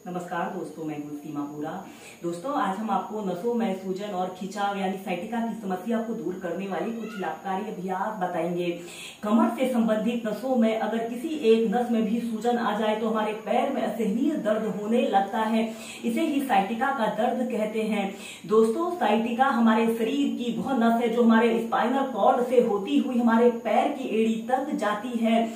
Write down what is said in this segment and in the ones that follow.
नमस्कार दोस्तों, मैं हूं सीमा पूरा। दोस्तों, आज हम आपको नसों में सूजन और खिंचाव यानी साइटिका की समस्या को दूर करने वाली कुछ लाभकारी अभ्यास बताएंगे। कमर से संबंधित नसों में अगर किसी एक नस में भी सूजन आ जाए तो हमारे पैर में असहनीय दर्द होने लगता है। इसे ही साइटिका का दर्द कहते हैं। दोस्तों, साइटिका हमारे शरीर की वह नस है जो हमारे स्पाइनल कॉर्ड से होती हुई हमारे पैर की एड़ी तक जाती है।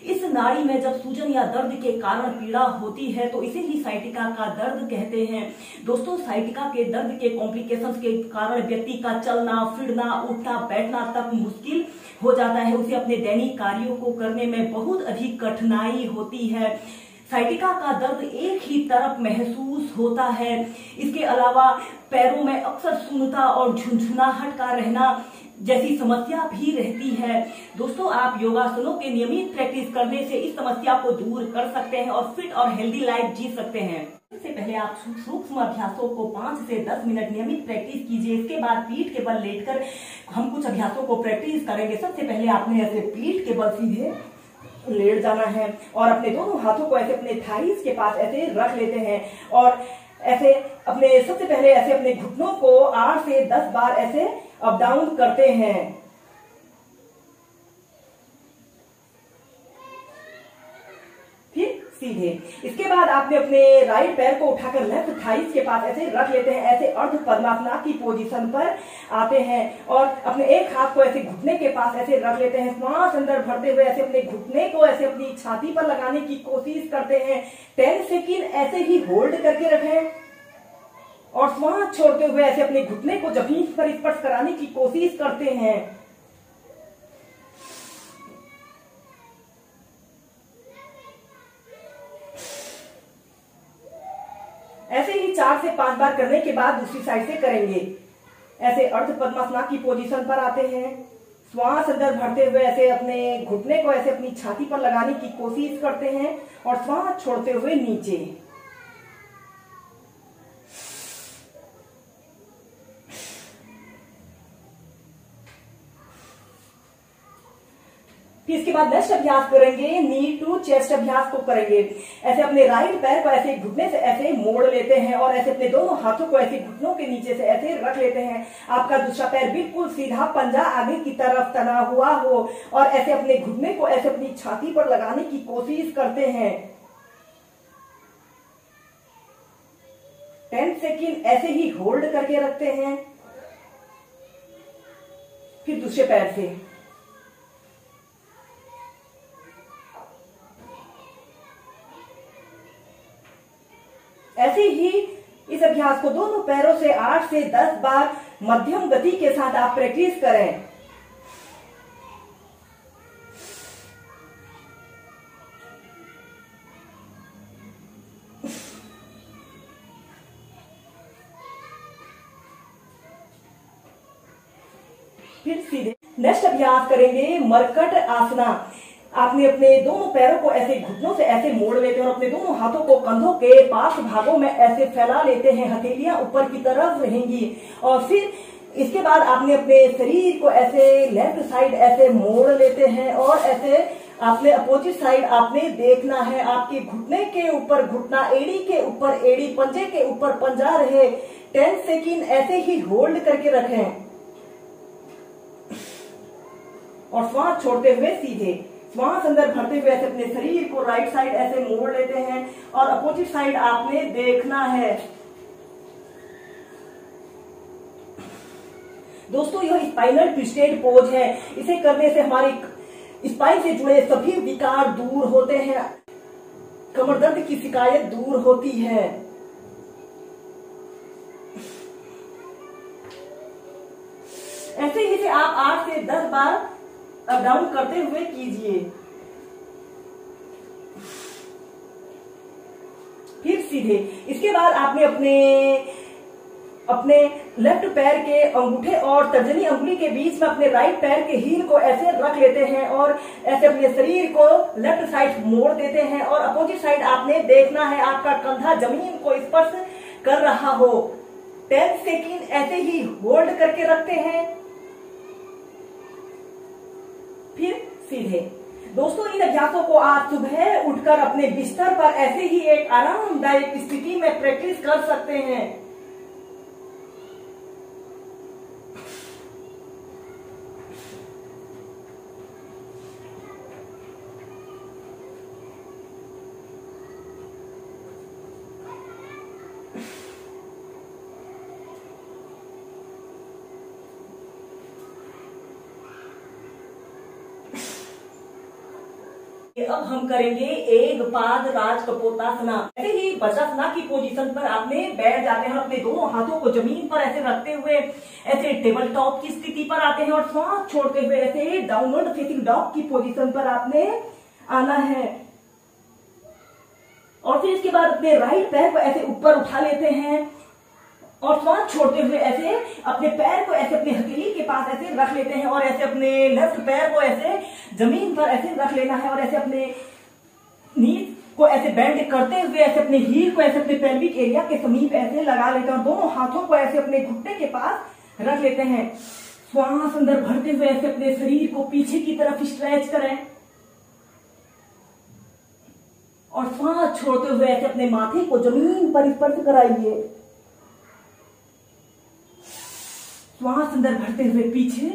इस नाड़ी में जब सूजन या दर्द के कारण पीड़ा होती है तो इसे ही साइटिका का दर्द कहते हैं। दोस्तों, साइटिका के दर्द के कॉम्प्लिकेशंस के कारण व्यक्ति का चलना फिरना उठना बैठना तक मुश्किल हो जाता है। उसे अपने दैनिक कार्यों को करने में बहुत अधिक कठिनाई होती है। साइटिका का दर्द एक ही तरफ महसूस होता है। इसके अलावा पैरों में अक्सर सुन्नता और झुंझुनाहट का रहना जैसी समस्या भी रहती है। दोस्तों, आप योगासनों के नियमित प्रैक्टिस करने से इस समस्या को दूर कर सकते हैं और फिट और हेल्दी लाइफ जी सकते हैं। इससे पहले आप सूक्ष्म अभ्यासों को 5 से 10 मिनट नियमित प्रैक्टिस कीजिए। इसके बाद पीठ के बल लेटकर हम कुछ अभ्यासों को प्रैक्टिस करेंगे। सबसे पहले आपने ऐसे पीठ के बल सीधे लेट जाना है और अपने दोनों हाथों को ऐसे अपने थाइस के पास ऐसे रख लेते हैं और ऐसे अपने सबसे पहले ऐसे अपने घुटनों को 8 से 10 बार ऐसे अप डाउन करते हैं। फिर सीधे। इसके बाद आपने अपने राइट पैर को उठाकर लेफ्ट थाइस के पास ऐसे रख लेते हैं। ऐसे अर्ध पद्मासना की पोजीशन पर आते हैं और अपने एक हाथ को ऐसे घुटने के पास ऐसे रख लेते हैं। श्वास अंदर भरते हुए ऐसे अपने घुटने को ऐसे अपनी छाती पर लगाने की कोशिश करते हैं। 10 सेकेंड ऐसे ही होल्ड करके रखें और श्वास छोड़ते हुए ऐसे अपने घुटने को जमीन पर स्पर्श कराने की कोशिश करते हैं। ऐसे ही 4 से 5 बार करने के बाद दूसरी साइड से करेंगे। ऐसे अर्ध पद्मासना की पोजीशन पर आते हैं। श्वास अंदर भरते हुए ऐसे अपने घुटने को ऐसे अपनी छाती पर लगाने की कोशिश करते हैं और श्वास छोड़ते हुए नीचे। फिर इसके बाद नेक्स्ट अभ्यास करेंगे, नी टू चेस्ट अभ्यास को करेंगे। ऐसे अपने राइट पैर को ऐसे घुटने से ऐसे मोड़ लेते हैं और ऐसे अपने दोनों हाथों को ऐसे घुटनों के नीचे से ऐसे रख लेते हैं। आपका दूसरा पैर बिल्कुल सीधा पंजा आगे की तरफ तना हुआ हो और ऐसे अपने घुटने को ऐसे अपनी छाती पर लगाने की कोशिश करते हैं। 10 सेकेंड ऐसे ही होल्ड करके रखते हैं। फिर दूसरे पैर से ऐसे ही इस अभ्यास को दोनों पैरों से 8 से 10 बार मध्यम गति के साथ आप प्रैक्टिस करें। फिर सीधे नेक्स्ट अभ्यास करेंगे, मरकट आसना। आपने अपने दोनों पैरों को ऐसे घुटनों से ऐसे मोड़ लेते हैं और अपने दोनों हाथों को कंधों के पास भागों में ऐसे फैला लेते हैं। हथेलियां ऊपर की तरफ रहेंगी और फिर इसके बाद आपने अपने शरीर को ऐसे लेफ्ट साइड ऐसे मोड़ लेते हैं और ऐसे आपने अपोजिट साइड आपने देखना है। आपके घुटने के ऊपर घुटना, एड़ी के ऊपर एड़ी, पंजे के ऊपर पंजा रहे। 10 सेकेंड ऐसे ही होल्ड करके रखें और श्वास छोड़ते हुए सीधे। श्वास अंदर भरते हुए ऐसे अपने शरीर को राइट साइड ऐसे मोड़ लेते हैं और अपोजिट साइड आपने देखना है। दोस्तों, यह स्पाइनल ट्विस्टेड पोज है। इसे करने से हमारी स्पाइन से जुड़े सभी विकार दूर होते हैं। कमर दर्द की शिकायत दूर होती है। ऐसे ही से आप 8 से 10 बार अप डाउन करते हुए कीजिए। फिर सीधे। इसके बाद आपने अपने लेफ्ट पैर के अंगूठे और तर्जनी अंगुली के बीच में अपने राइट पैर के हील को ऐसे रख लेते हैं और ऐसे अपने शरीर को लेफ्ट साइड मोड़ देते हैं और अपोजिट साइड आपने देखना है। आपका कंधा जमीन को स्पर्श कर रहा हो। 10 सेकेंड ऐसे ही होल्ड करके रखते हैं। फिर सीधे। दोस्तों इन अभ्यासों को आप सुबह उठकर अपने बिस्तर पर ऐसे ही एक आरामदायक स्थिति में प्रैक्टिस कर सकते हैं। अब हम करेंगे एक पाद राज कपोतासना। ऐसे ही वज्रासना की पोजीशन पर आपने बैठ जाते हैं, अपने दोनों हाथों को जमीन पर ऐसे रखते हुए ऐसे टेबल टॉप की स्थिति पर आते हैं और सांस छोड़ते हुए ऐसे डाउनवर्ड फेसिंग डॉग की पोजीशन पर आपने आना है। और फिर इसके बाद अपने राइट पैर को ऐसे ऊपर उठा लेते हैं और सांस छोड़ते हुए ऐसे अपने पैर को ऐसे अपने हथेली के पास ऐसे रख लेते हैं और ऐसे अपने लेफ्ट पैर को ऐसे जमीन पर ऐसे रख लेना है और ऐसे अपने नी को ऐसे बेंड करते हुए ऐसे अपने हील को ऐसे अपने पेल्विक एरिया के समीप ऐसे लगा लेते हैं और दोनों हाथों को ऐसे अपने घुटने के पास रख लेते हैं। श्वास अंदर भरते हुए ऐसे अपने शरीर को पीछे की तरफ स्ट्रेच करें और श्वास छोड़ते हुए ऐसे अपने माथे को जमीन पर स्पर्श कराइए। श्वास अंदर भरते हुए पीछे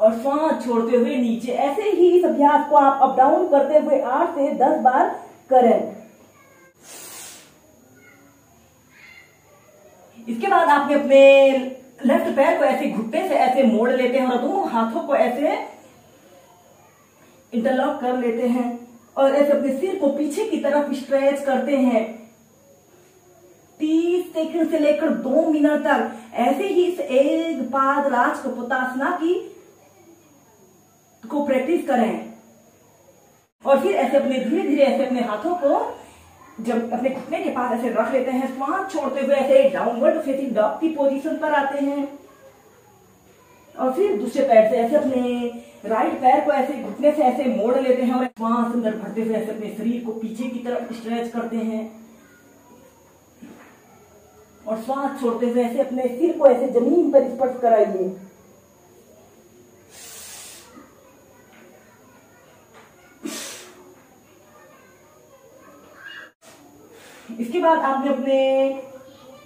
और श्वास छोड़ते हुए नीचे। ऐसे ही इस अभ्यास को आप अप डाउन करते हुए 8 से 10 बार करें। इसके बाद आपने अपने लेफ्ट पैर को ऐसे घुटने से ऐसे मोड़ लेते हैं और दोनों हाथों को ऐसे इंटरलॉक कर लेते हैं और ऐसे अपने सिर को पीछे की तरफ स्ट्रेच करते हैं। 30 सेकंड से लेकर 2 मिनट तक ऐसे ही इस एक पाद राज कपोतासना की को प्रैक्टिस करें। और फिर ऐसे अपने धीरे धीरे ऐसे अपने हाथों को जब अपने घुटने के पास ऐसे रख लेते हैं, श्वास छोड़ते हुए ऐसे डाउनवर्ड फेसिंग डॉग की पोजीशन पर आते हैं और फिर दूसरे पैर से ऐसे अपने राइट पैर को ऐसे घुटने से ऐसे मोड़ लेते हैं और श्वास अंदर भरते हुए ऐसे अपने शरीर को पीछे की तरफ स्ट्रेच करते हैं और श्वास छोड़ते हुए ऐसे अपने सिर को ऐसे जमीन पर स्पर्श कराइए। इसके बाद आपने अपने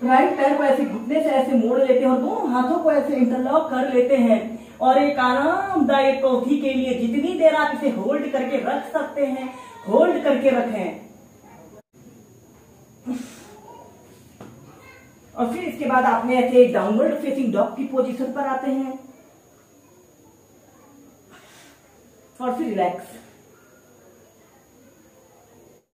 राइट पैर को ऐसे घुटने से ऐसे मोड़ लेते हैं और दोनों हाथों को ऐसे इंटरलॉक कर लेते हैं और एक आरामदायक अवधि के लिए जितनी देर आप इसे होल्ड करके रख सकते हैं होल्ड करके रखें। और फिर इसके बाद आपने ऐसे डाउनवर्ड फेसिंग डॉग की पोजीशन पर आते हैं और फिर रिलैक्स।